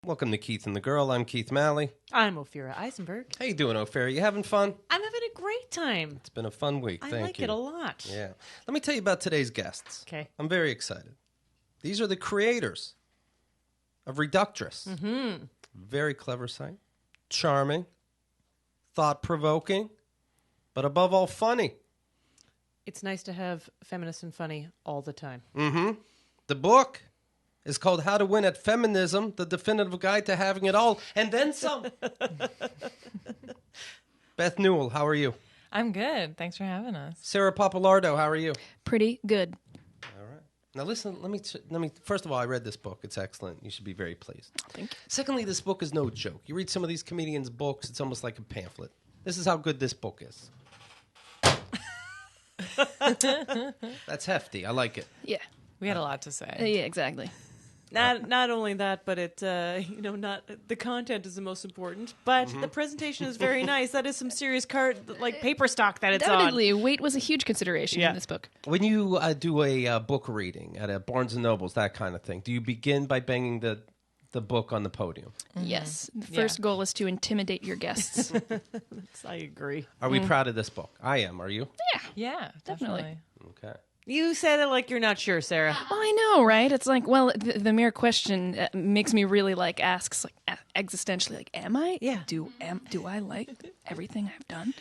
Welcome to Keith and the Girl. I'm Keith Malley. I'm Ophira Eisenberg. How you doing, Ophira? You having fun? I'm having a great time. It's been a fun week. Thank you. I like it a lot. Yeah. Let me tell you about today's guests. Okay. I'm very excited. These are the creators of Reductress. Mm-hmm. Very clever site. Charming. Thought-provoking. But above all, funny. It's nice to have feminist and funny all the time. Mm-hmm. The book is called How to Win at Feminism, the definitive guide to having it all, and then some. Beth Newell, how are you? I'm good. Thanks for having us. Sarah Pappalardo, how are you? Pretty good. All right. Now listen, let me first of all, I read this book. It's excellent. You should be very pleased. Thank you. Secondly, this book is no joke. You read some of these comedians' books, it's almost like a pamphlet. This is how good this book is. That's hefty. I like it. Yeah. We had a lot to say. Yeah, exactly. Not only that, but it not the content is the most important, but the presentation is very nice. That is some serious paper stock that it's Definitely. Weight was a huge consideration in this book. When you do a book reading at a Barnes & Noble's, that kind of thing, do you begin by banging the book on the podium? Mm-hmm. Yes. The first goal is to intimidate your guests. I agree. Are we proud of this book? I am. Are you? Yeah, definitely. Okay. You said it like you're not sure, Sarah. Well, I know, right? It's like, well, the mere question makes me really asks existentially, am I? Yeah. Do I like everything I've done?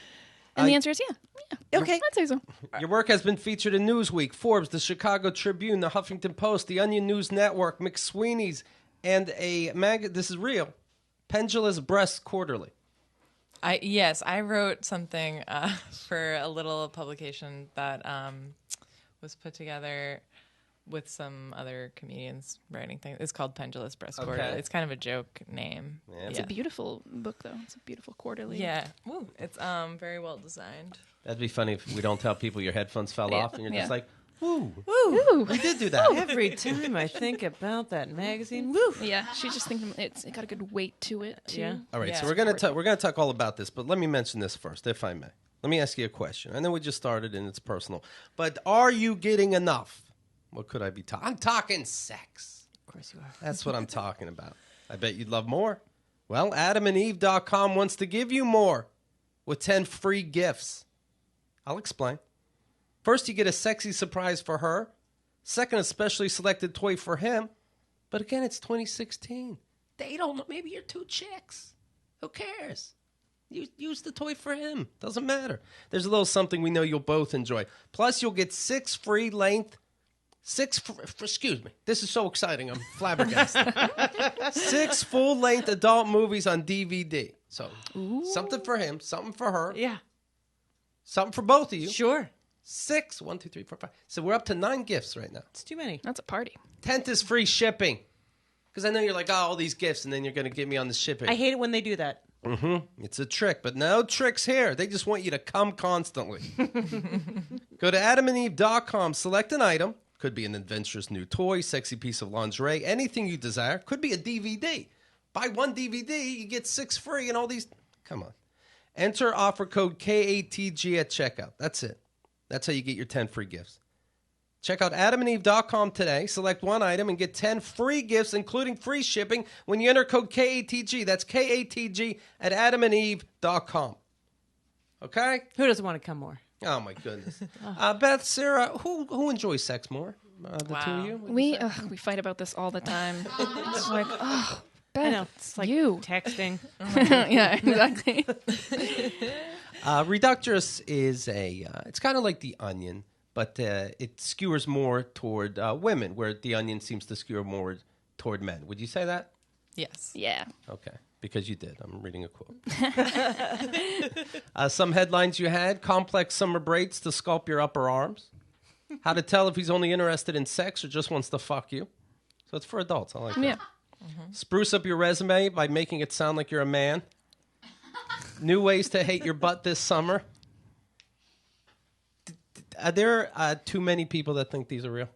And the answer is yeah. Okay. I'd say so. Your work has been featured in Newsweek, Forbes, the Chicago Tribune, the Huffington Post, the Onion News Network, McSweeney's, and this is real, Pendulous Breast Quarterly. I wrote something for a little publication that was put together with some other comedians writing things. It's called Pendulous Breast Quarterly. It's kind of a joke name. Yeah. It's a beautiful book, though. It's a beautiful quarterly. Yeah. Woo. It's very well designed. That'd be funny if we don't tell people your headphones fell off and you're just like, woo. Woo. We did do that. Every time I think about that magazine, woo. Yeah, she just thinks it got a good weight to it, too. Yeah. All right, Yeah. so we're gonna talk all about this, but let me mention this first, if I may. Let me ask you a question. I know we just started and it's personal, but are you getting enough? What could I be talking? I'm talking sex. Of course you are. That's what I'm talking about. I bet you'd love more. Well, AdamandEve.com wants to give you more with 10 free gifts. I'll explain. First, you get a sexy surprise for her. Second, a specially selected toy for him. But again, it's 2016. They don't know. Maybe you're two chicks. Who cares? Use the toy for him. Doesn't matter. There's a little something we know you'll both enjoy. Plus, you'll get 6 excuse me. This is so exciting. I'm flabbergasted. 6 full-length adult movies on DVD. So, something for him, something for her, Yeah. something for both of you. Sure. 6. 1, 2, 3, 4, 5. So we're up to 9 gifts right now. It's too many. That's a party. 10th is free shipping. Because I know you're like, all these gifts, and then you're going to get me on the shipping. I hate it when they do that. It's a trick, but no tricks here. They just want you to come constantly. Go to AdamandEve.com, select an item. Could be an adventurous new toy, sexy piece of lingerie, anything you desire. Could be a DVD. Buy 1 DVD, you get 6 free, and all these. Come on. Enter offer code KATG at checkout. That's it. That's how you get your 10 free gifts. Check out AdamandEve.com today. Select one item and get 10 free gifts, including free shipping, when you enter code KATG. That's KATG at AdamandEve.com. Okay? Who doesn't want to come more? Oh, my goodness. Beth, Sarah, who enjoys sex more? The two of you? We fight about this all the time. It's like, Beth, I know. It's like you. texting. Yeah, exactly. Reductress is it's kind of like The Onion, but it skewers more toward women, where The Onion seems to skewer more toward men. Would you say that? Yes. Yeah. Okay, because you did. I'm reading a quote. Some headlines you had: complex summer braids to sculpt your upper arms. How to tell if he's only interested in sex or just wants to fuck you. So it's for adults. I like that. Yeah. Spruce up your resume by making it sound like you're a man. New ways to hate your butt this summer. Are there too many people that think these are real?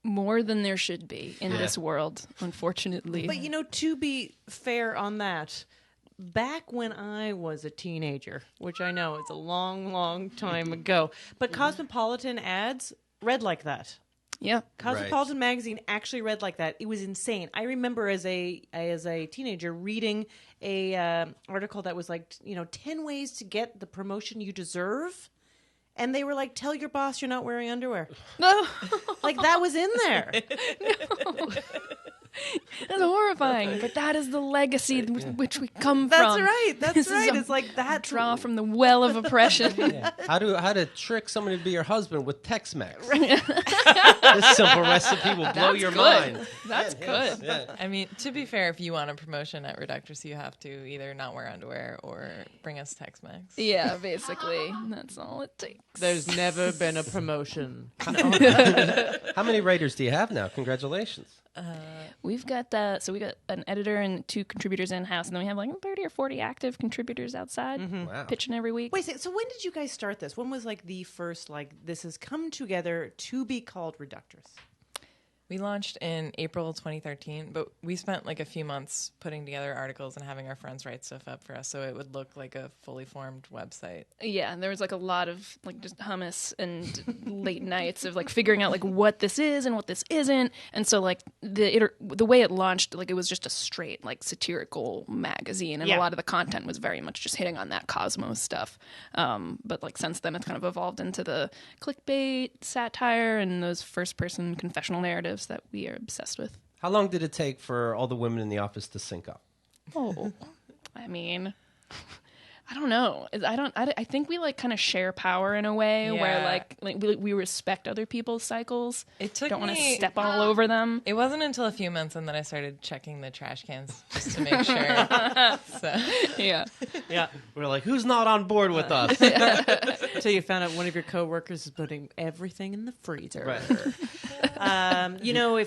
More than there should be in this world, unfortunately. But, to be fair on that, back when I was a teenager, which I know is a long, long time ago, but Cosmopolitan ads read like that. Yeah. Cosmopolitan magazine actually read like that. It was insane. I remember as a teenager reading a article that was like, 10 ways to get the promotion you deserve. And they were like, tell your boss you're not wearing underwear. No. Like, that was in there. That's horrifying, but that is the legacy which we come That's from. right. That's This is right. a It's like that. draw from the well of oppression. Yeah. How to trick someone to be your husband with Tex-Mex. This simple recipe will blow your mind. That's good. Yeah. I mean, to be fair, if you want a promotion at Reductress, you have to either not wear underwear or bring us Tex-Mex. Yeah, basically. That's all it takes. There's never been a promotion. How many writers do you have now? Congratulations. We've got we got an editor and 2 contributors in-house, and then we have like 30 or 40 active contributors outside Wow. pitching every week. Wait, so when did you guys start this? When was like the first, like, this has come together to be called Reductress? We launched in April 2013, but we spent like a few months putting together articles and having our friends write stuff up for us so it would look like a fully formed website. Yeah, and there was like a lot of like just hummus and late nights of like figuring out like what this is and what this isn't. And so like the way it launched, like it was just a straight like satirical magazine, and a lot of the content was very much just hitting on that Cosmos stuff. But like since then, it's kind of evolved into the clickbait, satire, and those first-person confessional narratives that we are obsessed with. How long did it take for all the women in the office to sync up? Oh, I mean, I don't know. I think we like kind of share power in a way where like we respect other people's cycles. It took don't want to me- step all over them. It wasn't until a few months and then I started checking the trash cans just to make sure. So Yeah. Yeah. We're like, who's not on board with us? Until you found out one of your coworkers is putting everything in the freezer. Right.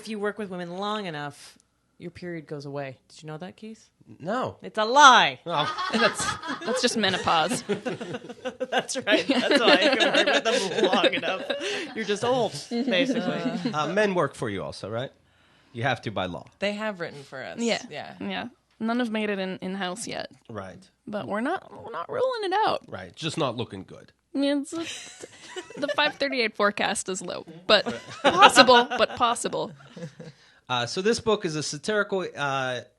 If you work with women long enough, your period goes away. Did you know that, Keith? No. It's a lie. Oh, That's just menopause. That's right. That's why you can work with them long enough. You're just old, basically. men work for you also, right? You have to by law. they have written for us. Yeah. Yeah. Yeah. None have made it in-house yet, Right. but we're not ruling it out. Right. Just not looking good. I mean, the 538 forecast is low, but possible. So this book is a satirical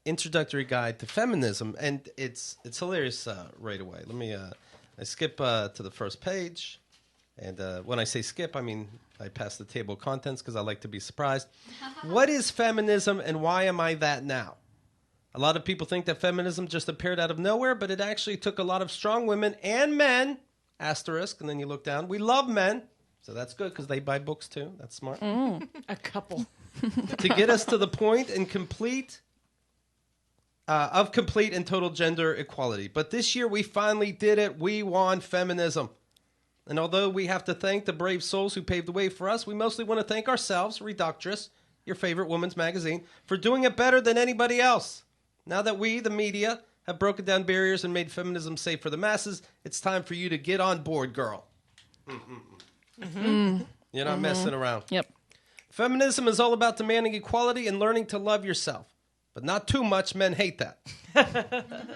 introductory guide to feminism, and it's hilarious right away. Let me I skip to the first page, and when I say skip, I mean I pass the table of contents because I like to be surprised. What is feminism, and why am I that now? A lot of people think that feminism just appeared out of nowhere, but it actually took a lot of strong women and men, asterisk, and then you look down. We love men, so that's good because they buy books too. That's smart. A couple. To get us to the point and complete and total gender equality. But this year we finally did it. We won feminism. And although we have to thank the brave souls who paved the way for us, we mostly want to thank ourselves, Reductress, your favorite women's magazine, for doing it better than anybody else. Now that we, the media, have broken down barriers and made feminism safe for the masses, it's time for you to get on board, girl. You're not messing around. Yep. Feminism is all about demanding equality and learning to love yourself. But not too much. Men hate that.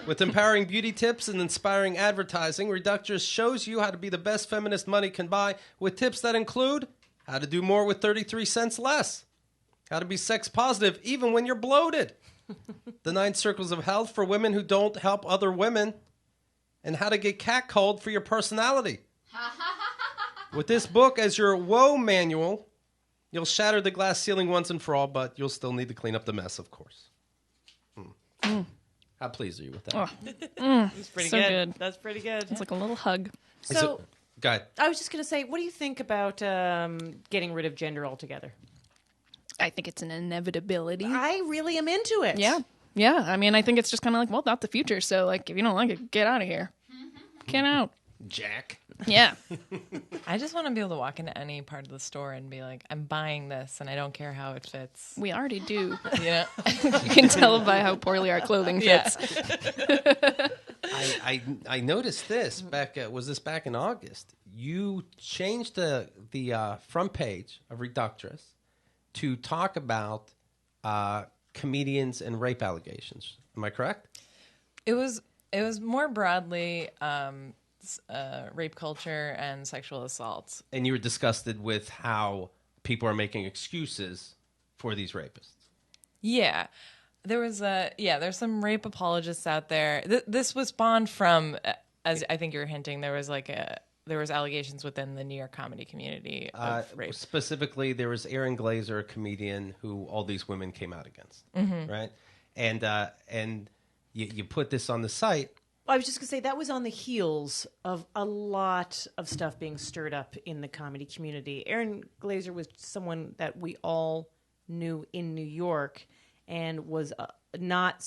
With empowering beauty tips and inspiring advertising, Reductors shows you how to be the best feminist money can buy with tips that include how to do more with 33 cents less, how to be sex positive even when you're bloated, the 9 circles of health for women who don't help other women, and how to get catcalled for your personality. With this book as your woe manual, you'll shatter the glass ceiling once and for all, but you'll still need to clean up the mess, of course. How pleased are you with that? That's pretty So good. That's pretty good. It's like a little hug. So Go ahead. I was just going to say, what do you think about getting rid of gender altogether? I think it's an inevitability. I really am into it. Yeah. Yeah. I mean, I think it's just kind of like, well, not the future. So, like, if you don't like it, get out of here. Get out. Jack. Yeah. I just want to be able to walk into any part of the store and be like, I'm buying this and I don't care how it fits. We already do. You know? You can tell by how poorly our clothing fits. I noticed this back. Was this back in August? You changed the front page of Reductress to talk about comedians and rape allegations. Am I correct? It was more broadly rape culture and sexual assault. And you were disgusted with how people are making excuses for these rapists. Yeah. There's some rape apologists out there. This was spawned from, as I think you were hinting, there was allegations within the New York comedy community of rape. Specifically, there was Aaron Glazer, a comedian who all these women came out against, right? And you put this on the site. Well, I was just going to say that was on the heels of a lot of stuff being stirred up in the comedy community. Aaron Glazer was someone that we all knew in New York and was not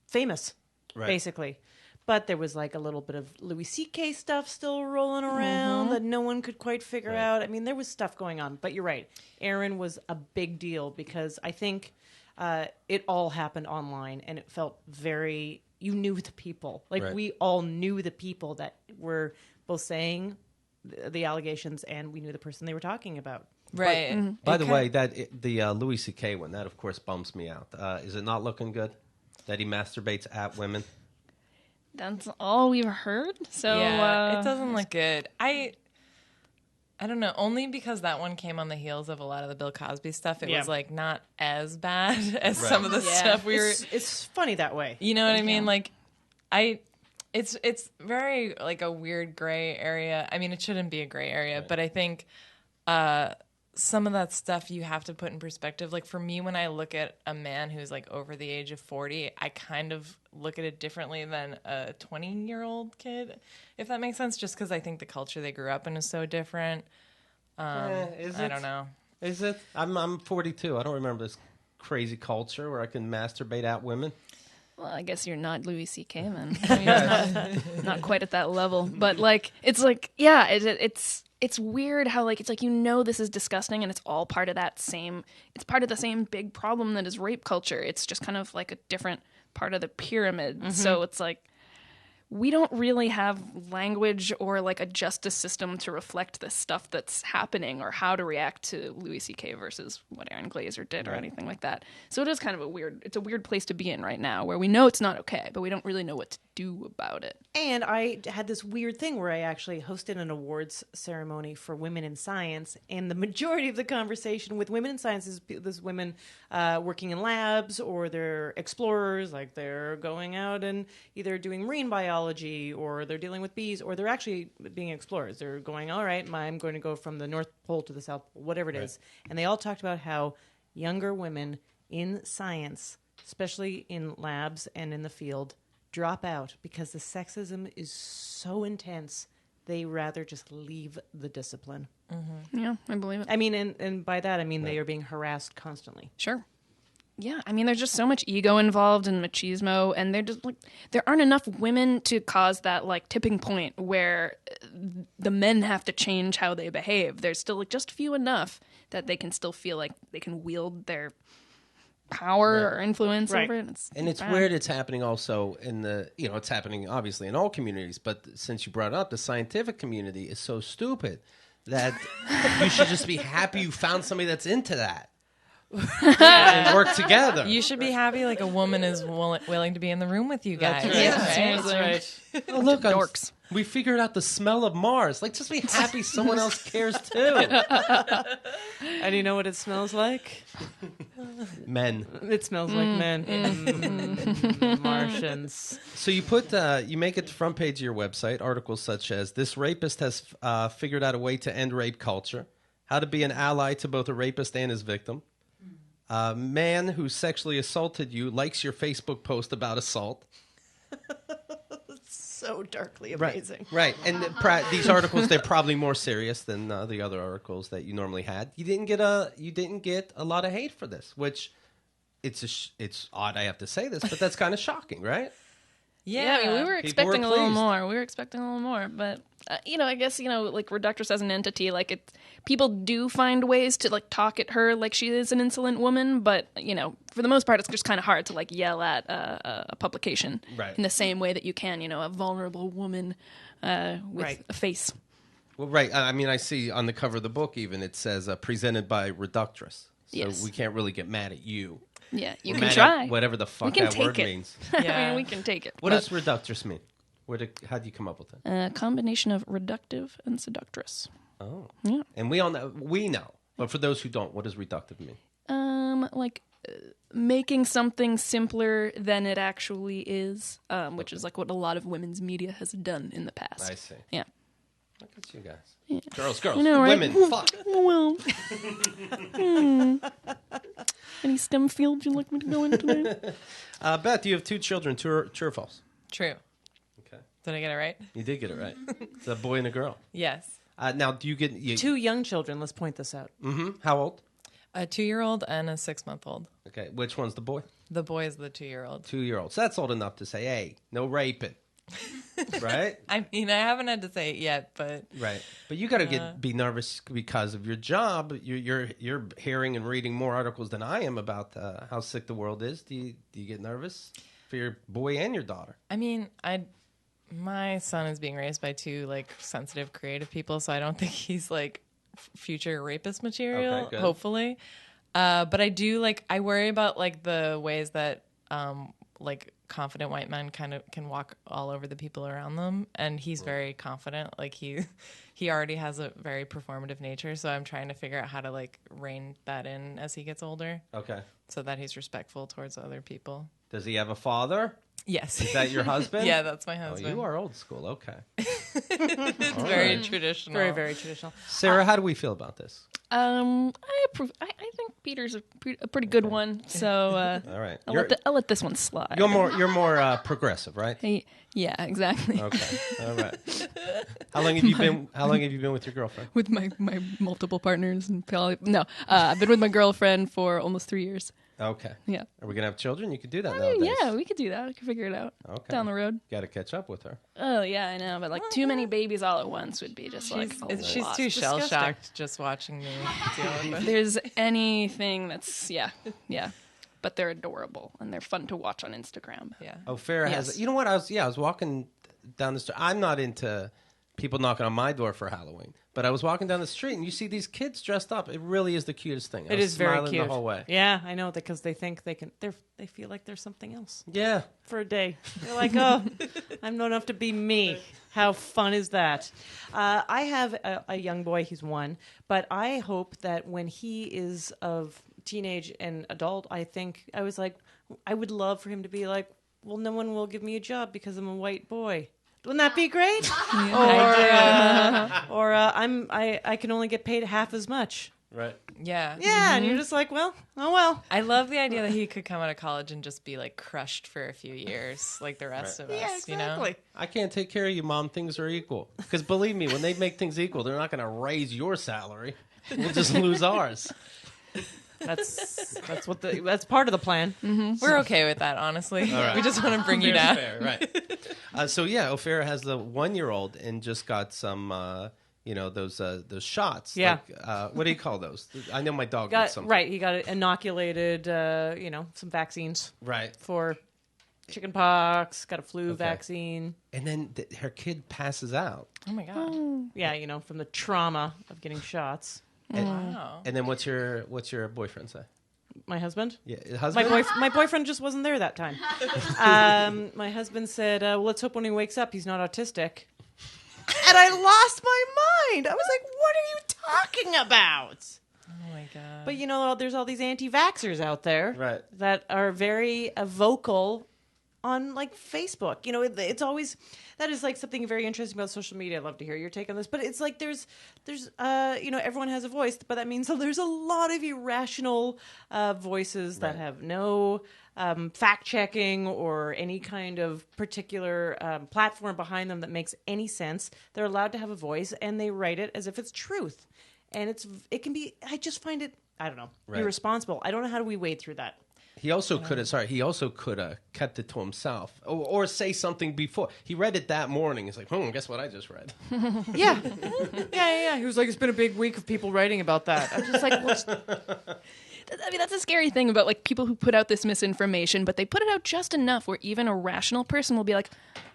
famous, basically. But there was like a little bit of Louis C.K. stuff still rolling around that no one could quite figure out. I mean, there was stuff going on. But you're right. Aaron was a big deal because I think it all happened online and it felt very... You knew the people. We all knew the people that were both saying the allegations and we knew the person they were talking about. Right. By the way, the Louis C.K. one, that of course bumps me out. Is it not looking good that he masturbates at women? That's all we've heard. So it doesn't look good. I don't know. Only because that one came on the heels of a lot of the Bill Cosby stuff. It was like not as bad as some of the stuff we were. It's funny that way. You know what I mean? Like, it's very like a weird gray area. I mean, it shouldn't be a gray area, but I think some of that stuff you have to put in perspective. Like for me, when I look at a man who's like over the age of 40, I kind of look at it differently than a 20-year-old kid, if that makes sense, just because I think the culture they grew up in is so different. I don't know. Is it? I'm 42. I don't remember this crazy culture where I can masturbate at women. Well, I guess you're not Louis C.K. then. I mean, not quite at that level. But like, it's like, yeah, it's weird how like it's like this is disgusting and it's all part of it's part of the same big problem that is rape culture. It's just kind of like a different part of the pyramid. So it's like we don't really have language or like a justice system to reflect the stuff that's happening or how to react to Louis C.K. versus what Aaron Glazer did or anything like that. So it is kind of a weird place to be in right now where we know it's not okay, but we don't really know what to do about it. And I had this weird thing where I actually hosted an awards ceremony for women in science, and the majority of the conversation with women in science is this women working in labs or they're explorers, like they're going out and either doing marine biology or they're dealing with bees or they're actually being explorers. They're going, all right, I'm going to go from the North Pole to the South Pole, whatever it is. And they all talked about how younger women in science, especially in labs and in the field, drop out because the sexism is so intense they rather just leave the discipline. Yeah, I believe it. I mean, and by that I mean they are being harassed constantly. Sure. Yeah, I mean, there's just so much ego involved in machismo, and there aren't enough women to cause that like tipping point where the men have to change how they behave. There's still like just few enough that they can still feel like they can wield their power or influence over it. It's weird. It's happening also in it's happening obviously in all communities, but since you brought it up, the scientific community is so stupid that you should just be happy you found somebody that's into that. And work together. You should be happy like a woman is willing to be in the room with you guys. That's right. Yeah, That's right. Oh, look, dorks. We figured out the smell of Mars. Like, just be happy someone else cares too. And you know what it smells like? Men. It smells like men. Martians. So you make it the front page of your website, articles such as "This rapist has figured out a way to end rape culture," "How to be an ally to both a rapist and his victim," "Man who sexually assaulted you likes your Facebook post about assault." So darkly amazing. Right. And these articles, they're probably more serious than the other articles that you normally had. You didn't get a lot of hate for this, which it's odd I have to say this, but that's kind of shocking, right? Yeah, I mean, we were expecting a little more. But, I guess, like Reductress as an entity, like people do find ways to like talk at her like she is an insolent woman. But, for the most part, it's just kind of hard to like yell at a publication in the same way that you can, a vulnerable woman with a face. Well, right. I mean, I see on the cover of the book even it says presented by Reductress. So we can't really get mad at you. Yeah, you can try. Whatever the fuck that word means. I mean, we can take it. What does Reductress mean? How do you come up with it? A combination of reductive and seductress. Oh. Yeah. And we all know. We know. But for those who don't, what does reductive mean? Making something simpler than it actually is, which is like what a lot of women's media has done in the past. I see. Yeah. Look at you guys. Yeah. Girls, know, right? women, fuck. Well, any STEM fields you'd like me to go into? Beth, you have 2 children. True or false? True. Okay. Did I get it right? You did get it right. It's a boy and a girl. Yes. Now, do you get... 2 young children. Let's point this out. Mm-hmm. How old? A 2-year-old and a 6-month-old. Okay. Which one's the boy? The boy is the 2-year-old. 2-year-old. So that's old enough to say, hey, no raping. Right? I mean, I haven't had to say it yet, but Right. But you got to be nervous because of your job. You're hearing and reading more articles than I am about how sick the world is. Do you get nervous for your boy and your daughter? I mean, my son is being raised by 2 like sensitive, creative people, so I don't think he's like future rapist material. Okay, good. Hopefully, but I do I worry about like the ways that like confident white men kind of can walk all over the people around them, and he's very confident. Like he already has a very performative nature, so I'm trying to figure out how to like rein that in as he gets older. Okay. So that he's respectful towards other people. Does he have a father? Yes. Is that your husband? Yeah, that's my Oh, husband. you are old school. Okay. It's very traditional. Very, very traditional. Sarah, how do we feel about this? I approve. I think Peter's a pretty good one. So All right. I'll let this one slide. You're more progressive, right? Hey, yeah, exactly. Okay. All right. How long have you been with your girlfriend? With my multiple partners and I've been with my girlfriend for almost 3 years. Okay. Yeah. Are we gonna have children? You could do that nowadays. Yeah, we could do that. We could figure it out down the road. Got to catch up with her. Oh yeah, I know, but like too many babies all at once would be just She's too shell shocked just watching me deal with If it. there's anything that's yeah, but they're adorable and they're fun to watch on Instagram. Yeah. Ophira has. You know what? I was walking down the street. I'm not into people knocking on my door for Halloween, but I was walking down the street and you see these kids dressed up. It really is the cutest thing. It is very cute. The whole way. Yeah, I know, because they think they can. They feel like they're something else Yeah. for a day. They're like, oh, I'm not enough to be me. How fun is that? I have a young boy. He's 1, but I hope that when he is of teenage and adult, I would love for him to be like, well, no one will give me a job because I'm a white boy. Wouldn't that be great? Or I can only get paid half as much. Right. Yeah. Yeah, and you're just like, well, oh well. I love the idea that he could come out of college and just be like crushed for a few years, like the rest of us. Yeah, exactly. I can't take care of you, Mom. Things are equal. Because believe me, when they make things equal, they're not going to raise your salary. We'll just lose ours. That's part of the plan. Mm-hmm. We're okay with that, honestly. Right. We just want to bring you down. Fair, right. So yeah, Ophira has the 1-year-old and just got some, those shots. Yeah. Like, what do you call those? I know my dog Got gets some. right. He got inoculated. Some vaccines Right. for chicken pox. Got a flu vaccine. And then her kid passes out. Oh my god. Yeah, from the trauma of getting shots. Wow. And then what's your boyfriend say? My husband. Yeah, husband. My boyfriend just wasn't there that time. My husband said, well, let's hope when he wakes up he's not autistic. And I lost my mind. I was like, what are you talking about? Oh my god. But there's all these anti-vaxxers out there Right. that are very vocal on like Facebook. It's always, that is like something very interesting about social media. I'd love to hear your take on this, but it's like there's everyone has a voice, but that means that there's a lot of irrational voices that have no fact checking or any kind of particular platform behind them that makes any sense. They're allowed to have a voice and they write it as if it's truth. And it can be, I just find it, I don't know, irresponsible. I don't know, how do we wade through that? He also could have kept it to himself or say something before. He read it that morning. He's like, guess what I just read? Yeah. Yeah. He was like, it's been a big week of people writing about that. I'm just like, that's a scary thing about like people who put out this misinformation, but they put it out just enough where even a rational person will be like,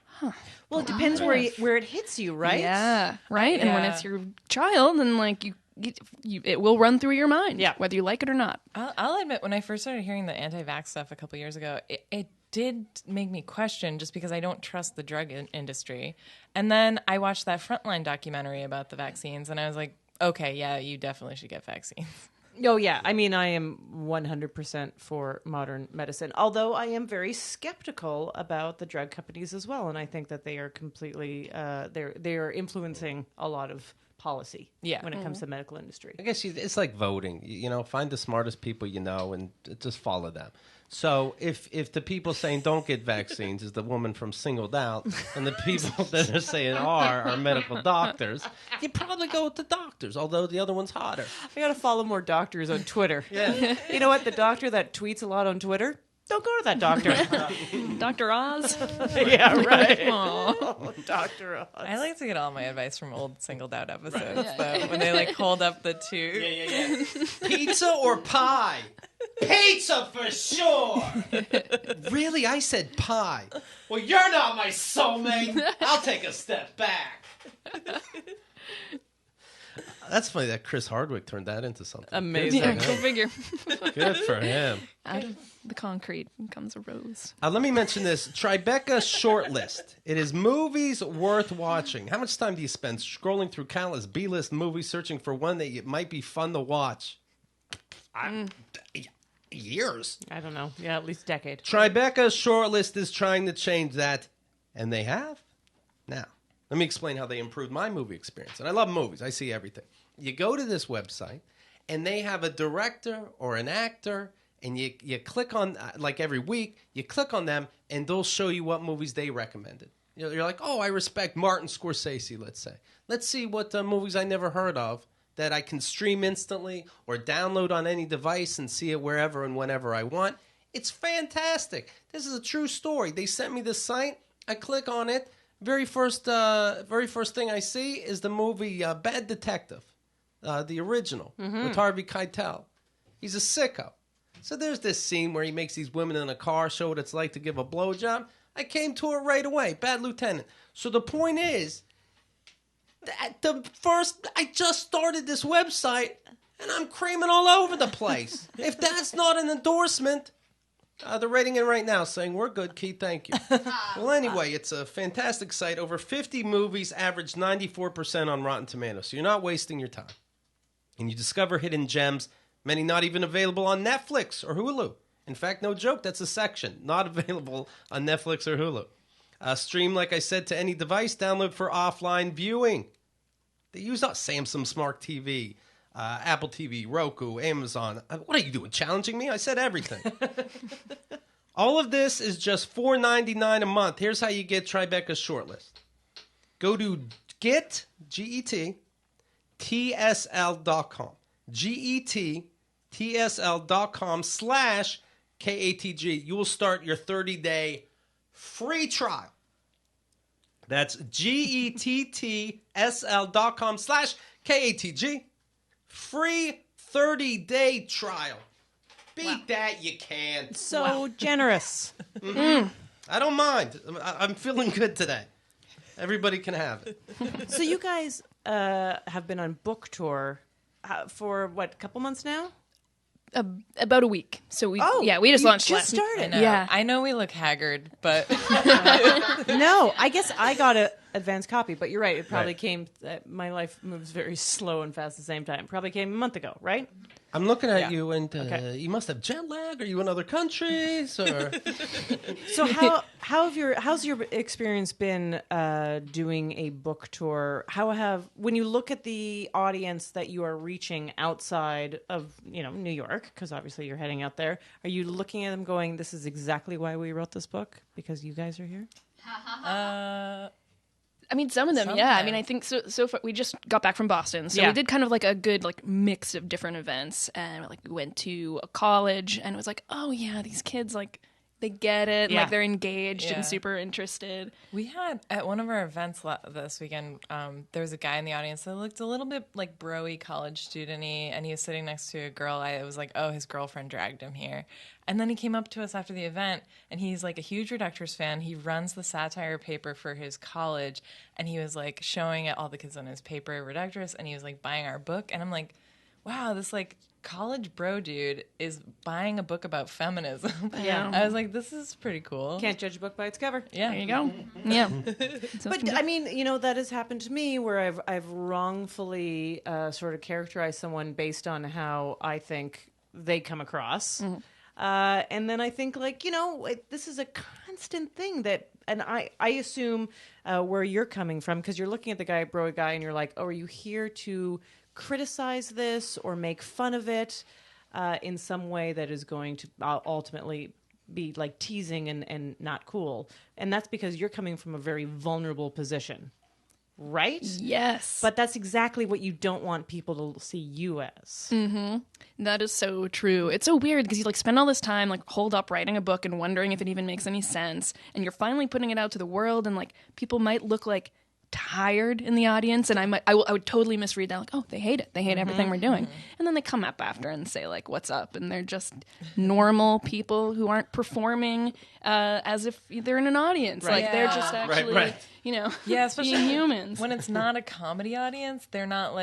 huh. Well, it depends where it hits you, right? Yeah, right. And when it's your child, and like it will run through your mind, whether you like it or not. I'll admit, when I first started hearing the anti-vax stuff a couple years ago, it did make me question, just because I don't trust the drug industry. And then I watched that Frontline documentary about the vaccines, and I was like, Okay, yeah, you definitely should get vaccines. Oh, yeah. I mean, I am 100% for modern medicine, although I am very skeptical about the drug companies as well. And I think that they are completely, they are influencing a lot of policy when it comes to the medical industry. I guess it's like voting. You know, find the smartest people you know and just follow them. So if the people saying don't get vaccines is the woman from Singled Out, and the people that are saying are medical doctors, you probably go with the doctors, although the other one's hotter. I got to follow more doctors on Twitter. Yeah. You know what? The doctor that tweets a lot on Twitter, don't go to that doctor. Dr. Oz. Yeah, right. Aw. Dr. Oz. I like to get all my advice from old Singled Out episodes, though, when they like hold up the two. Yeah. Pizza or pie? Pizza for sure. Really? I said pie. Well, you're not my soulmate. I'll take a step back. That's funny that Chris Hardwick turned that into something. Amazing. Yeah, go figure. Good for him. Out of the concrete comes a rose. Let me mention this. Tribeca Shortlist. It is movies worth watching. How much time do you spend scrolling through countless B-list movies searching for one that might be fun to watch? Years. I don't know. Yeah, at least a decade. Tribeca Shortlist is trying to change that, and they have. Now, let me explain how they improved my movie experience. And I love movies. I see everything. You go to this website, and they have a director or an actor, and you click on, like every week, you click on them, and they'll show you what movies they recommended. You're like, oh, I respect Martin Scorsese, let's say. Let's see what movies I never heard of that I can stream instantly or download on any device and see it wherever and whenever I want. It's fantastic. This is a true story. They sent me this site. I click on it. Very first thing I see is the movie Bad Detective, the original, with Harvey Keitel. He's a sicko. So there's this scene where he makes these women in a car show what it's like to give a blowjob. I came to it right away. Bad Lieutenant. So the point is, I just started this website, and I'm creaming all over the place. If that's not an endorsement, they're rating it right now, saying, we're good, Keith, thank you. Well, anyway, it's a fantastic site. Over 50 movies, average 94% on Rotten Tomatoes, so you're not wasting your time. And you discover hidden gems, many not even available on Netflix or Hulu. In fact, no joke, that's a section, not available on Netflix or Hulu. Stream, like I said, to any device, download for offline viewing. They use Samsung Smart TV, Apple TV, Roku, Amazon. What are you doing, challenging me? I said everything. All of this is just $4.99 a month. Here's how you get Tribeca's Shortlist. Go to TSL.com. GETTSL.com/KATG. You will start your 30-day free trial. That's GETTSL.com/KATG. Free 30-day trial. Beat that, you can. So generous. I don't mind. I'm feeling good today. Everybody can have it. So you guys have been on book tour for, what, a couple months now? About a week. So we Oh, we just you launched just last started. No, Yeah. I know we look haggard, but No, I guess I got an advance copy, but you're right. It probably Right. came. My life moves very slow and fast at the same time. Probably came a month ago, right? I'm looking at Yeah. you, and Okay. you must have jet lag. Are you in other countries? Or So how's your experience been doing a book tour? When you look at the audience that you are reaching outside of New York, because obviously you're heading out there, are you looking at them going, "This is exactly why we wrote this book because you guys are here"? I mean, some of them, yeah. I mean, I think so far, we just got back from Boston. So Yeah. we did kind of like a good mix of different events. And we went to a college and it was like, oh yeah, these kids, they get it. Yeah. They're engaged Yeah. and super interested. we had at one of our events this weekend, there was a guy in the audience that looked a little bit like bro-y college student-y, and he was sitting next to a girl. I was like, oh, his girlfriend dragged him here. And then he came up to us after the event, and he's like a huge Reducters fan. He runs the satire paper for his college, and he was like showing all the kids on his paper Reductress, and he was like buying our book. And I'm like, wow, this college bro dude is buying a book about feminism. Yeah. I was like, this is pretty cool. Can't judge a book by its cover. Yeah. There you go. Yeah. But I mean, that has happened to me where I've wrongfully sort of characterized someone based on how I think they come across, and then I think this is a constant thing that, and I assume where you're coming from, because you're looking at the bro guy and you're like, oh, are you here to criticize this or make fun of it in some way that is going to ultimately be like teasing and not cool? And that's because you're coming from a very vulnerable position, right? Yes. But that's exactly what you don't want people to see you as. That is so true. It's so weird because you spend all this time holed up writing a book and wondering if it even makes any sense, and you're finally putting it out to the world, and people might look tired in the audience, and I would totally misread that oh, they hate it, they hate everything we're doing, and then they come up after and say what's up, and they're just normal people who aren't performing as if they're in an audience. Right. They're just actually Yeah, especially being humans. when it's not a comedy audience, they're not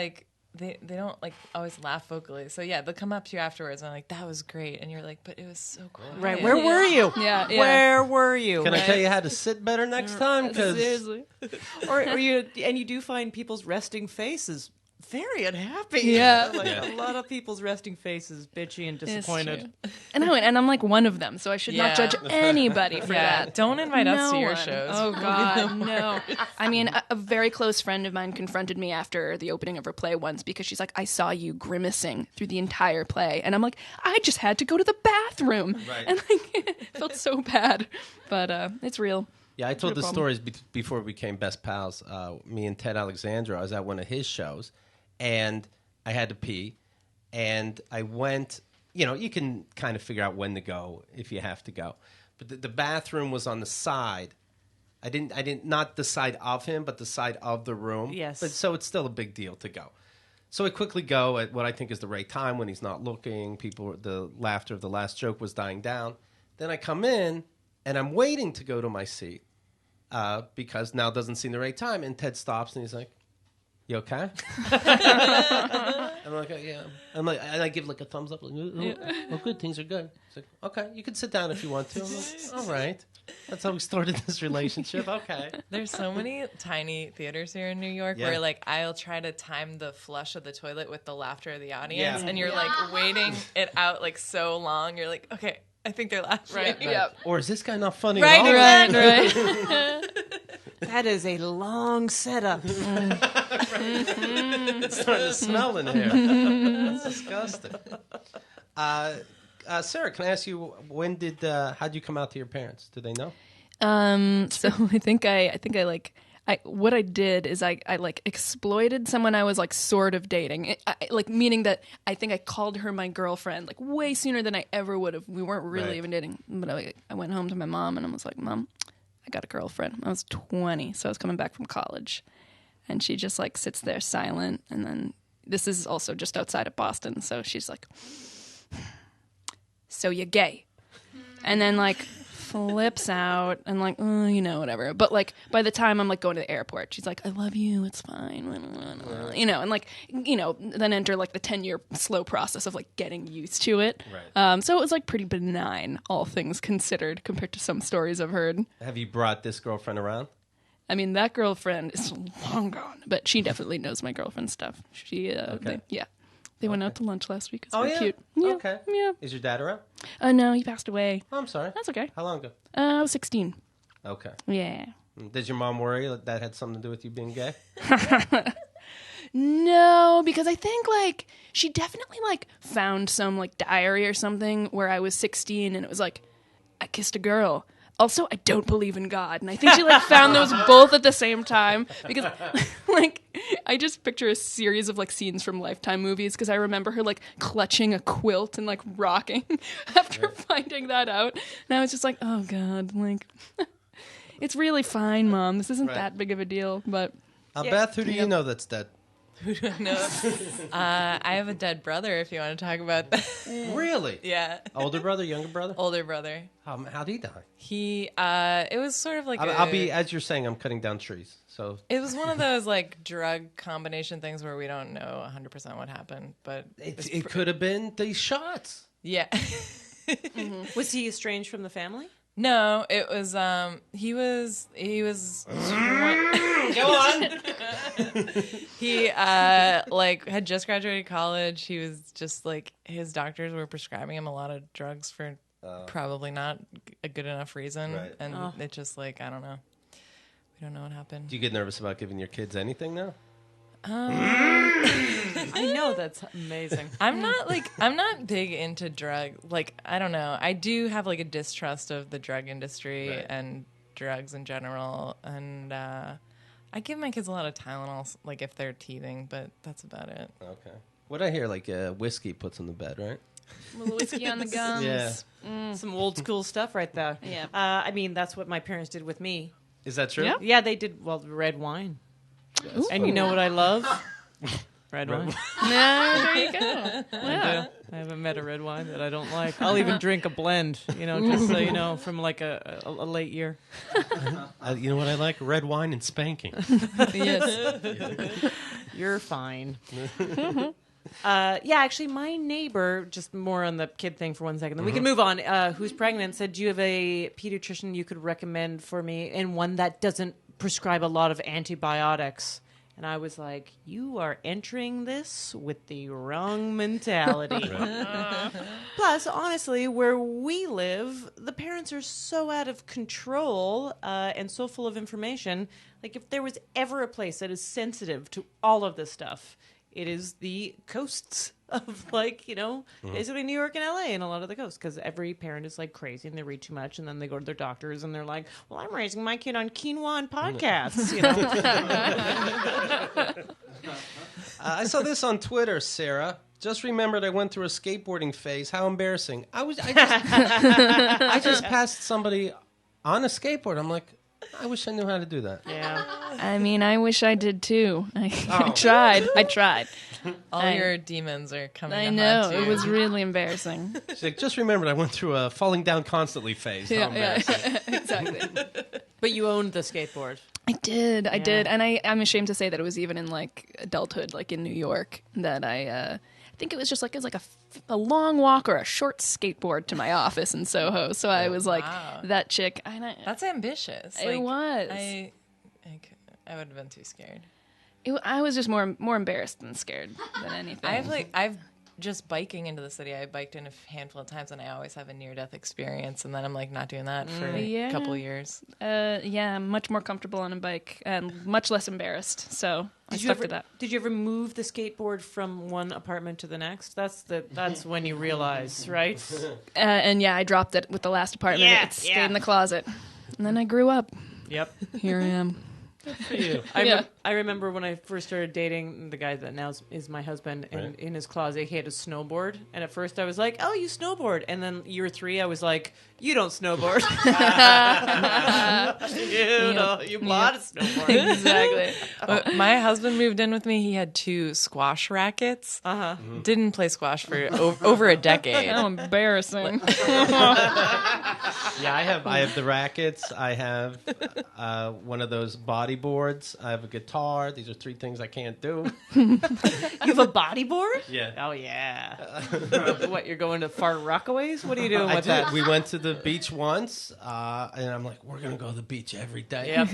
they don't always laugh vocally. So yeah, they'll come up to you afterwards and like, that was great, and you're like, but it was so quiet. Right, where were you? Yeah. Where were you? Can I tell you how to sit better next time? Because Seriously. or you do find people's resting faces very unhappy. Yeah. A lot of people's resting faces bitchy and disappointed. And I'm one of them, so I should not Yeah. judge anybody for Yeah, that. don't invite us No to your one. shows. Oh God, no. I mean, a very close friend of mine confronted me after the opening of her play once because she's like, I saw you grimacing through the entire play, and I'm like, I just had to go to the bathroom, Right. and it felt so bad, but it's real. yeah, I told No the problem. stories before we became best pals. Me and Ted Alexandra, I was at one of his shows, and I had to pee, and I went. You can kind of figure out when to go if you have to go, but the bathroom was on the side. I didn't not the side of him, but the side of the room. Yes. But so it's still a big deal to go. So I quickly go at what I think is the right time when he's not looking. The laughter of the last joke was dying down. Then I come in and I'm waiting to go to my seat because now doesn't seem the right time. And Ted stops and he's like, "You okay?" I'm like, "Yeah." I'm like, and I give a thumbs up. Like, oh, good, things are good. He's like, "Okay, you can sit down if you want to." I'm like, "All right." That's how we started this relationship. Okay. There's so many tiny theaters here in New York Yeah. where I'll try to time the flush of the toilet with the laughter of the audience, Yeah. and you're waiting it out so long. You're like, okay, I think they're laughing. Right. Right. Yep. Or is this guy not funny Right, at all? Right. That is a long setup. It's starting to smell in here. That's disgusting. Sarah, can I ask you, how'd you come out to your parents? Do they know? So I think what I did is I exploited someone I was sort of dating, meaning that I think I called her my girlfriend way sooner than I ever would have. We weren't really Right. even dating, but I went home to my mom and I was like, "Mom, I got a girlfriend." I was 20, so I was coming back from college, and she just sits there silent, and then this is also just outside of Boston, so she's like, "So you're gay?" And then flips out and whatever. But by the time I'm going to the airport, she's like, "I love you, it's fine," then enter the 10-year slow process of getting used to it. Right. So it was pretty benign, all things considered, compared to some stories I've heard. Have you brought this girlfriend around? I mean, that girlfriend is long gone, but she definitely knows my girlfriend's stuff. She, they went out to lunch last week. It's very cute. Yeah. Okay. Yeah. Is your dad around? No, he passed away. Oh, I'm sorry. That's okay. How long ago? I was 16. Okay. Yeah. Did your mom worry that had something to do with you being gay? No, because I think she definitely found some diary or something where I was 16 and it was I kissed a girl. Also, I don't believe in God, and I think she found those both at the same time because I just picture a series of scenes from Lifetime movies because I remember her clutching a quilt and rocking after finding that out, and I was just oh God, it's really fine, Mom. This isn't Right. that big of a deal, but Beth, who do you know that's dead? Who do I know? I have a dead brother. If you want to talk about that. Really? Yeah. Older brother, younger brother? Older brother. How'd he die? He. It was sort of like. I'll be, as you're saying, I'm cutting down trees. So It was one of those like drug combination things where we don't know 100% what happened, but it could have been these shots. yeah. Was he estranged from the family? No, it was. He was. Go on. He like had just graduated college. He was just like his doctors were prescribing him a lot of drugs for probably not a good enough reason, Right. and it just like I don't know. We don't know what happened. Do you get nervous about giving your kids anything now? I know, that's amazing. I'm not big into drug. Like I don't know. I do have like a distrust of the drug industry Right. and drugs in general, and I give my kids a lot of Tylenol, like if they're teething, but that's about it. Okay. What I hear, like whiskey puts on the bed, right? A little whiskey on the gums. Yeah. Some old school stuff right there. Yeah. I mean, that's what my parents did with me. Is that true? Yeah. Yeah, they did, well, red wine. And you know what I love? Red wine. No, there you go. I haven't met a red wine that I don't like. I'll even drink a blend, just so you know, from like a late year. You know what I like? Red wine and spanking. Yes. You're fine. Actually, my neighbor, just more on the kid thing for 1 second, then we can move on, who's pregnant, said, do you have a pediatrician you could recommend for me, and one that doesn't prescribe a lot of antibiotics? And I was like, you are entering this with the wrong mentality. Plus, honestly, where we live, the parents are so out of control and so full of information. Like, if there was ever a place that is sensitive to all of this stuff, it is the coasts of, basically New York and LA and a lot of the coasts, because every parent is like crazy and they read too much, and then they go to their doctors and they're like, well, I'm raising my kid on quinoa and podcasts, I saw this on Twitter, Sarah. Just remembered I went through a skateboarding phase. How embarrassing. I just passed somebody on a skateboard. I'm like, I wish I knew how to do that. Yeah. I mean, I wish I did too. I tried. All your demons are coming. I to know. haunt you. It was really embarrassing. She's like, just remembered I went through a falling down constantly phase. How embarrassing. Exactly. But you owned the skateboard. I did, and I'm ashamed to say that it was even in like adulthood, like in New York, that I think it was just like a long walk or a short skateboard to my office in Soho. So I was like that chick. That's ambitious. It was. I would have been too scared. I was just more embarrassed than scared than anything. I've just biking into the city. I biked in a handful of times, and I always have a near-death experience, and then I'm like not doing that for a couple of years. I'm much more comfortable on a bike and much less embarrassed. So I stuck to that. Did you ever move the skateboard from one apartment to the next? That's when you realize, right? I dropped it with the last apartment. Yeah, It stayed in the closet, and then I grew up. Yep. Here I am. For you. I remember when I first started dating the guy that now is my husband, and in his closet he had a snowboard. And at first I was like, "Oh, you snowboard," and then year 3 I was like, "You don't snowboard." You bought a snowboard. Exactly. My husband moved in with me. He had 2 squash rackets. Didn't play squash for over a decade. How embarrassing. Yeah, I have the rackets. I have one of those body boards. I have a guitar. These are 3 things I can't do. You have a bodyboard? Yeah. Oh yeah. What, you're going to far Rockaways? What are you doing with that? We went to the beach once, and I'm like, we're gonna go to the beach every day. Yep.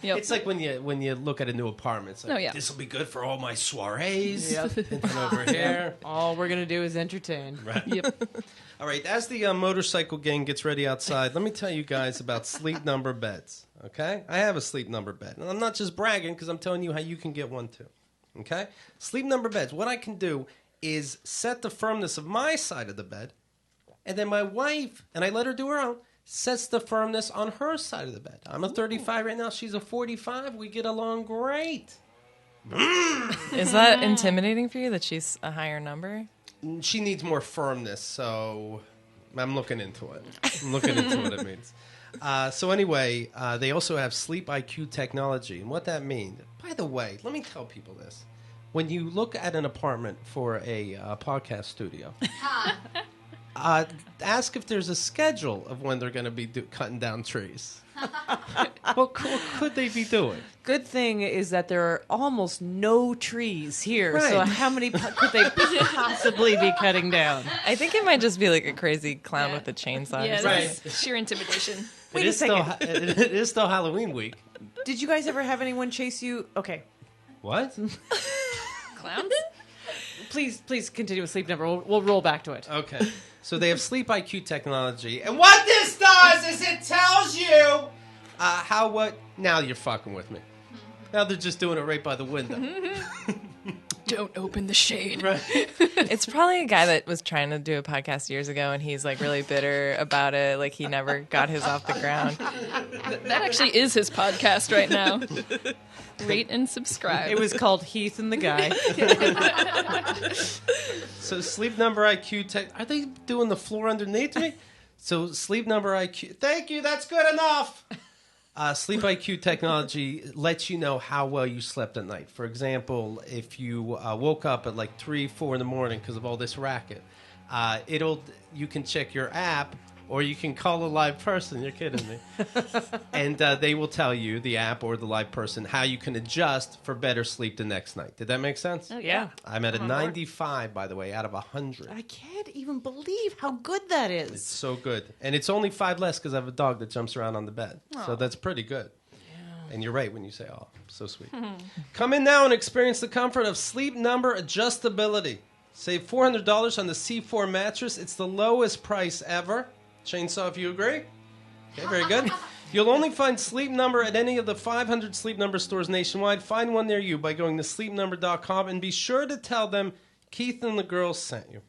Yep. It's like when you look at a new apartment. It's like, yeah. this will be good for all my soirees. Yep. And then over here. All we're gonna do is entertain. Right. Yep. All right. As the motorcycle gang gets ready outside, let me tell you guys about Sleep Number beds. Okay, I have a Sleep Number bed, and I'm not just bragging because I'm telling you how you can get one too. Okay, Sleep Number beds. What I can do is set the firmness of my side of the bed, and then my wife, and I let her do her own, sets the firmness on her side of the bed. I'm a 35 right now. She's a 45. We get along great. Is that intimidating for you that she's a higher number? She needs more firmness, so I'm looking into it. I'm looking into what it means. So anyway, they also have Sleep IQ technology, and what that means. By the way, let me tell people this. when you look at an apartment for a podcast studio, ask if there's a schedule of when they're going to be cutting down trees. What could they be doing? Good thing is that there are almost no trees here. Right. So how many could they possibly be cutting down? I think it might just be like a crazy clown with a chainsaw. Yeah, Right. that's sheer intimidation. Wait It a is still second. it is still Halloween week. Did you guys ever have anyone chase you? Okay. What? Clowns? Please continue with Sleep Number. We'll roll back to it. Okay. So they have sleep IQ technology. And what this does is it tells you what. Now you're fucking with me. Now they're just doing it right by the window. Don't open the shade. Right. It's probably a guy that was trying to do a podcast years ago, and he's like really bitter about it. Like he never got his off the ground. That actually is his podcast right now. Rate and subscribe. It was called Heath and the Guy. So Sleep Number IQ tech. Are they doing the floor underneath me? So Sleep Number IQ. Thank you. That's good enough. Sleep IQ technology lets you know how well you slept at night. For example, if you woke up at like 3, 4 in the morning because of all this racket, you can check your app, or you can call a live person. You're kidding me. And they will tell you, the app or the live person, how you can adjust for better sleep the next night. Did that make sense? Oh, yeah. I'm at a 95, by the way, out of 100. I can't even believe how good that is. It's so good. And it's only 5 less because I have a dog that jumps around on the bed. So that's pretty good. And you're right when you say, oh, so sweet. Come in now and experience the comfort of Sleep Number adjustability. Save $400 on the C4 mattress. It's the lowest price ever. Chainsaw, if you agree. Okay, very good. You'll only find Sleep Number at any of the 500 Sleep Number stores nationwide. Find one near you by going to sleepnumber.com and be sure to tell them Keith and the girls sent you.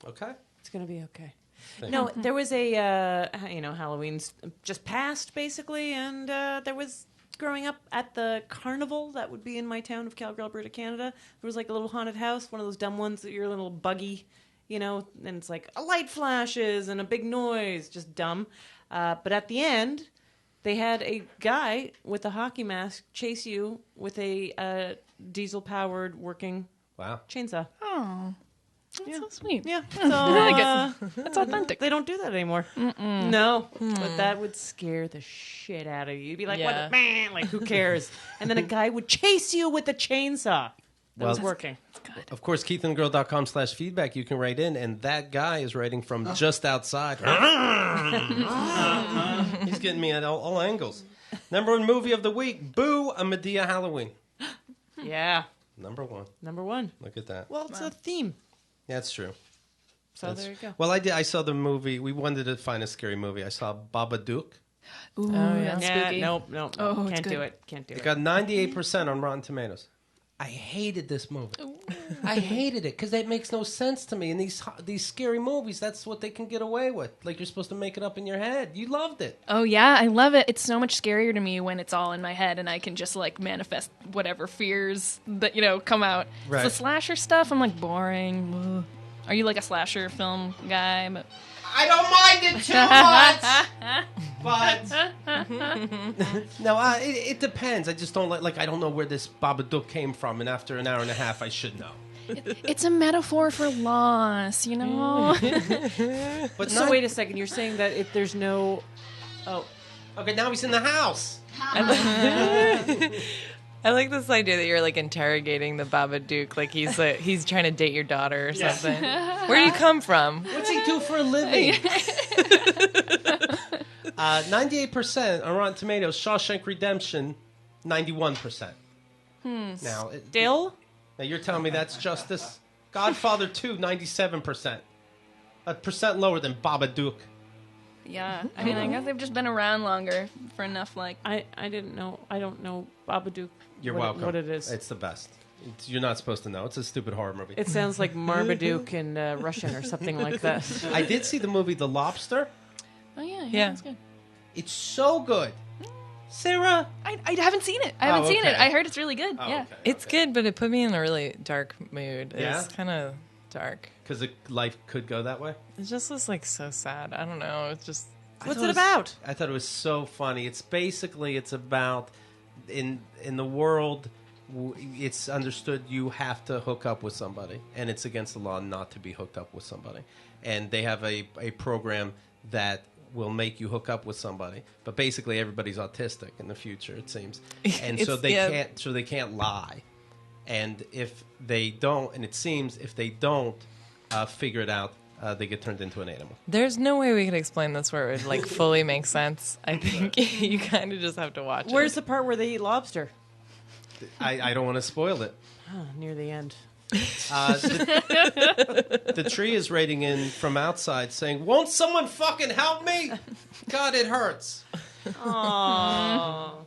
Okay? It's going to be okay. Thank No, there was a, Halloween's just passed, basically, and there was, growing up at the carnival that would be in my town of Calgary, Alberta, Canada, there was like a little haunted house, one of those dumb ones that you're a little buggy, and it's like a light flashes and a big noise, just dumb. But at the end, they had a guy with a hockey mask chase you with a diesel-powered working Wow. chainsaw. Oh, that's so sweet. Yeah, so, I like it. That's authentic. They don't do that anymore. No, but that would scare the shit out of you. You'd be like, Yeah. "What? Man, like who cares?" And then a guy would chase you with a chainsaw. That was working. Of course, KeithAndTheGirl.com/feedback. You can write in, and that guy is writing from just outside. He's getting me at all angles. Number 1 movie of the week: Boo! A Medea Halloween. Yeah, Number 1. number 1. Look at that. Well, it's a theme, Yeah, that's true. so there you go. Well, I saw the movie. We wanted to find a scary movie. I saw Babadook. Ooh, yeah. that's Yeah, spooky. nope. Oh, it's Can't good. do it. Can't do It it. got 98% on Rotten Tomatoes. I hated this movie. I hated it because it makes no sense to me. In these scary movies, that's what they can get away with. Like you're supposed to make it up in your head. You loved it. Oh yeah, I love it. It's so much scarier to me when it's all in my head and I can just like manifest whatever fears that come out. Right. It's the slasher stuff, I'm like boring. Ugh. Are you like a slasher film guy? But I don't mind it too much, but no, it depends. I just don't like. I don't know where this Babadook came from, and after an hour and a half, I should know. it's a metaphor for loss, But So wait a second. You're saying that if there's no, okay, now he's in the house. I like this idea that you're like interrogating the Babadook, like he's trying to date your daughter or something. Where do you come from? What's he do for a living? 98% on Rotten Tomatoes. Shawshank Redemption, 91%. Now, still. now you're telling me that's justice? Godfather 2, 97%. A percent lower than Babadook. yeah. I mean, I guess they've just been around longer for enough like I didn't know. I don't know Babadook. You're what welcome. What it is. It's the best. You're not supposed to know. It's a stupid horror movie. It sounds like Marmaduke in Russian or something like that. I did see the movie The Lobster. Oh yeah, Yeah. that's good. It's so good. Sarah. I haven't seen it. I haven't seen it. okay. I heard it's really good. Oh, yeah. okay, It's good, but it put me in a really dark mood. Yeah? It's kind of dark. Because life could go that way. It just was like so sad. I don't know. It's just What's thought it about? I thought it was so funny. It's about in the world it's understood you have to hook up with somebody, and it's against the law not to be hooked up with somebody. And they have a program that will make you hook up with somebody, but basically everybody's autistic in the future, it seems, and so they can't lie. And if they don't, and it seems if they don't figure it out, they get turned into an animal. There's no way we could explain this where it would like fully make sense. I think you kind of just have to watch it. Where's the part where they eat lobster? I don't want to spoil it. Near the end. The tree is rating in from outside saying, "Won't someone fucking help me? God, it hurts." Aww.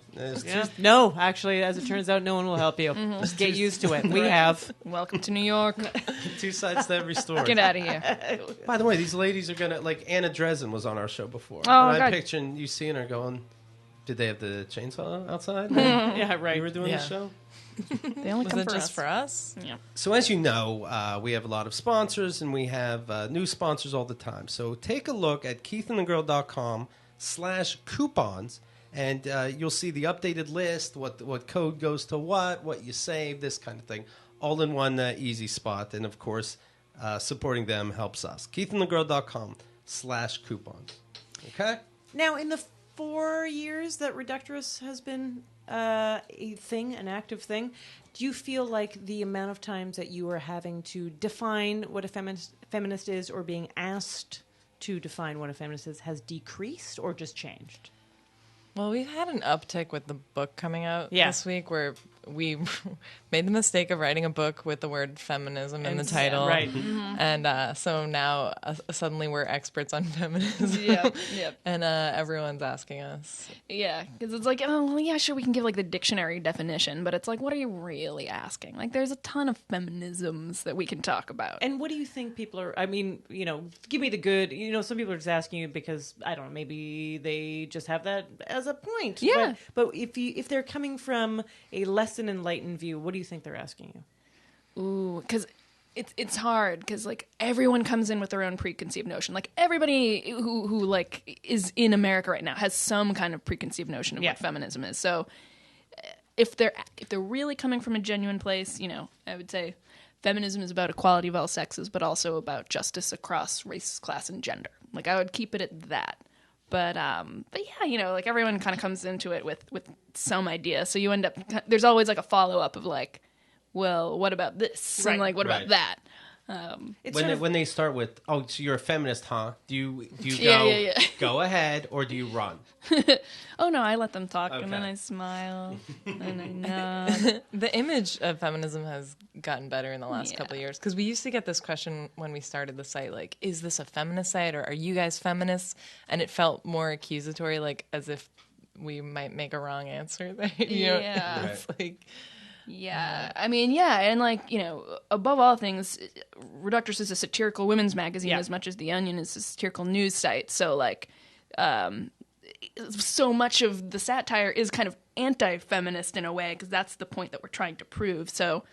No, actually, as it turns out, no one will help you. Just get used to it. We have. Welcome to New York. Two sides to every story. Get out of here. By the way, these ladies are gonna like Anna Dresden was on our show before. Oh, and I'm God. picturing you seeing her going. Did they have the chainsaw outside? Yeah, right. You were doing the show. They only Was come it for just us. for us? Yeah. So as you know, we have a lot of sponsors, and we have new sponsors all the time. So take a look at keithandthegirl.com/coupons, and you'll see the updated list, what code goes to what you save, this kind of thing, all in one easy spot. And, of course, supporting them helps us. keithandthegirl.com/coupons. Okay? Now, in the 4 years that Reductress has been a thing, an active thing, do you feel like the amount of times that you are having to define what a feminist is or being asked to define what a feminist is has decreased or just changed? Well, we've had an uptick with the book coming out Yeah. this week where we made the mistake of writing a book with the word feminism in the title. Right. And so now suddenly we're experts on feminism. Yep. And everyone's asking us. Yeah, because it's like, oh, well, yeah, sure, we can give like the dictionary definition, but it's like, what are you really asking? Like, there's a ton of feminisms that we can talk about. And what do you think people are, I mean, give me the good, some people are just asking you because, I don't know, maybe they just have that as a point. Yeah. But if they're coming from a less than enlightened view, what do you think they're asking you? Ooh, because it's hard because like everyone comes in with their own preconceived notion. Like everybody who like is in America right now has some kind of preconceived notion of what feminism is. So if they're really coming from a genuine place, I would say feminism is about equality of all sexes, but also about justice across race, class, and gender. Like I would keep it at that. But yeah, like everyone kind of comes into it with some idea. So you end up, there's always like a follow up of like, well, what about this? Right. And like, what about that? When they start with, oh, so you're a feminist, huh? Do you go, Yeah. go ahead, or do you run? Oh no, I let them talk, Okay. and then I smile, and I nod. The image of feminism has gotten better in the last couple of years because we used to get this question when we started the site, like, is this a feminist site or are you guys feminists? And it felt more accusatory, like as if we might make a wrong answer there. Yeah. It's like, Yeah, I mean, yeah, and like, above all things, Reductress is a satirical women's magazine as much as The Onion is a satirical news site. So like, so much of the satire is kind of anti-feminist in a way because that's the point that we're trying to prove. So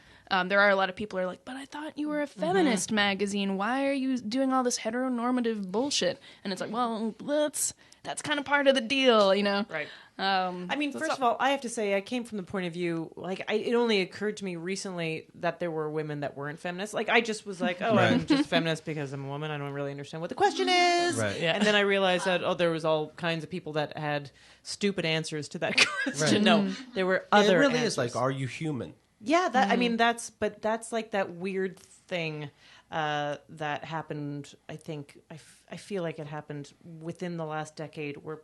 there are a lot of people who are like, but I thought you were a feminist magazine. Why are you doing all this heteronormative bullshit? And it's like, well, that's kind of part of the deal, Right. I mean, first of all, I have to say, I came from the point of view, like, it only occurred to me recently that there were women that weren't feminists. Like, I just was like, oh, I'm just feminist because I'm a woman. I don't really understand what the question is. Right. Yeah. And then I realized that, there was all kinds of people that had stupid ansers to that question. Right. No, there were other It really answers. is like, are you human? Yeah, I mean, that's like that weird thing that happened, I think, I feel like it happened within the last decade where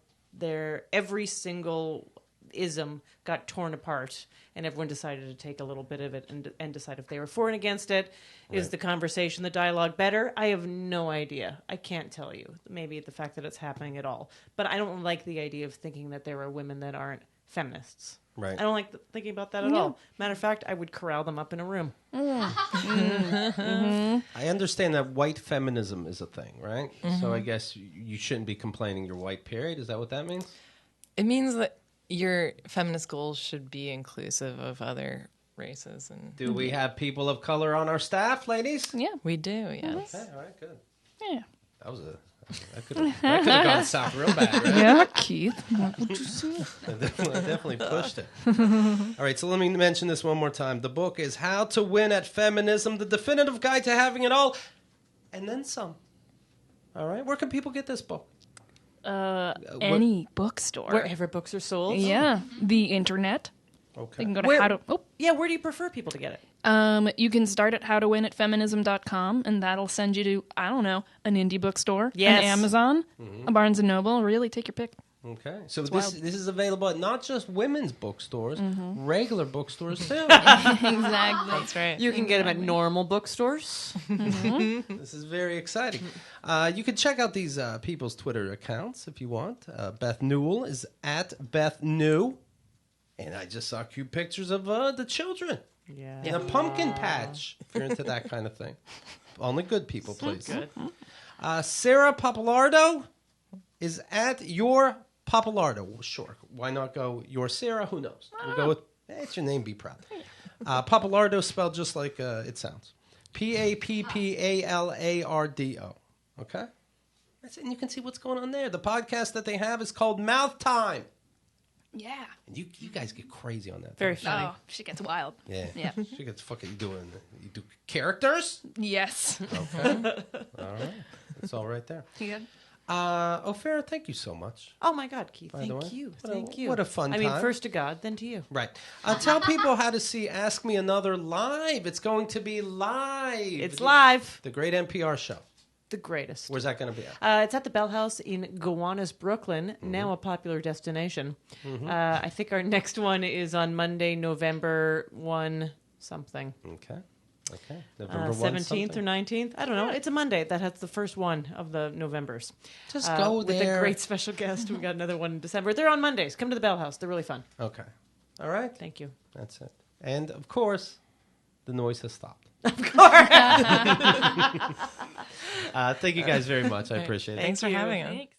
every single ism got torn apart and everyone decided to take a little bit of it and decide if they were for and against it. Is the conversation, the dialogue better? I have no idea. I can't tell you. Maybe the fact that it's happening at all. But I don't like the idea of thinking that there are women that aren't feminists. Right. I don't like thinking about that at all. Matter of fact, I would corral them up in a room. I understand that white feminism is a thing, right? So I guess you shouldn't be complaining you're white, period. Is that what that means? it means that your feminist goals should be inclusive of other races. And Do we have people of color on our staff, ladies? Yeah. we do, yes. Okay, all right, good. Yeah. That was That could have gone south real bad, right? Yeah, Keith. What would you say? I definitely pushed it. All right, so let me mention this one more time. The book is How to Win at Feminism, the definitive guide to having it all, and then some. All right, where can people get this book? Any bookstore. Wherever books are sold. Yeah, the internet. Okay. You can go to Where- how to. Oh. Yeah, where do you prefer people to get it? You can start at howtowinatfeminism.com, and that'll send you to, I don't know, an indie bookstore, Yes. an Amazon, a Barnes & Noble. Really, take your pick. Okay, so this is available at not just women's bookstores, regular bookstores too. Exactly. That's right. You can get them at normal bookstores. This is very exciting. You can check out these people's Twitter accounts if you want. Beth Newell is at Beth New, and I just saw cute pictures of the children Yeah. in a pumpkin patch. If you're into that kind of thing, only good people, please. Good. Sarah Pappalardo is at your Pappalardo. Well, sure. Why not go your Sarah? Who knows? We'll go with, it's your name, be proud. Pappalardo spelled just like it sounds. Pappalardo. Okay? That's it. And you can see what's going on there. The podcast that they have is called Mouth Time. Yeah. And you guys get crazy on that. Very don't funny. Oh, she gets wild. you? Yeah. Yeah. She gets fucking doing, you do characters? Yes. Okay. All right. It's all right there. Yeah. Ophira, thank you so much. Oh my God, Keith! By the way. Thank you, What a- thank you. what a fun I mean, time. first to God, then to you. Right. Tell people how to see Ask Me Another live. It's going to be live. It's live. The great NPR show. The greatest. Where's that going to be at? It's at the Bell House in Gowanus, Brooklyn, now a popular destination. I think our next one is on Monday, November 1 something. Okay. November 17th or 19th. I don't know. It's a Monday. That has the first one of the Novembers. Just go with there. a great special guest. We got another one in December. They're on Mondays. Come to the Bell House. They're really fun. Okay. All right. Thank you. That's it. And, of course, the noise has stopped. Thank you guys very much. I appreciate it. Thanks for having us. Thanks.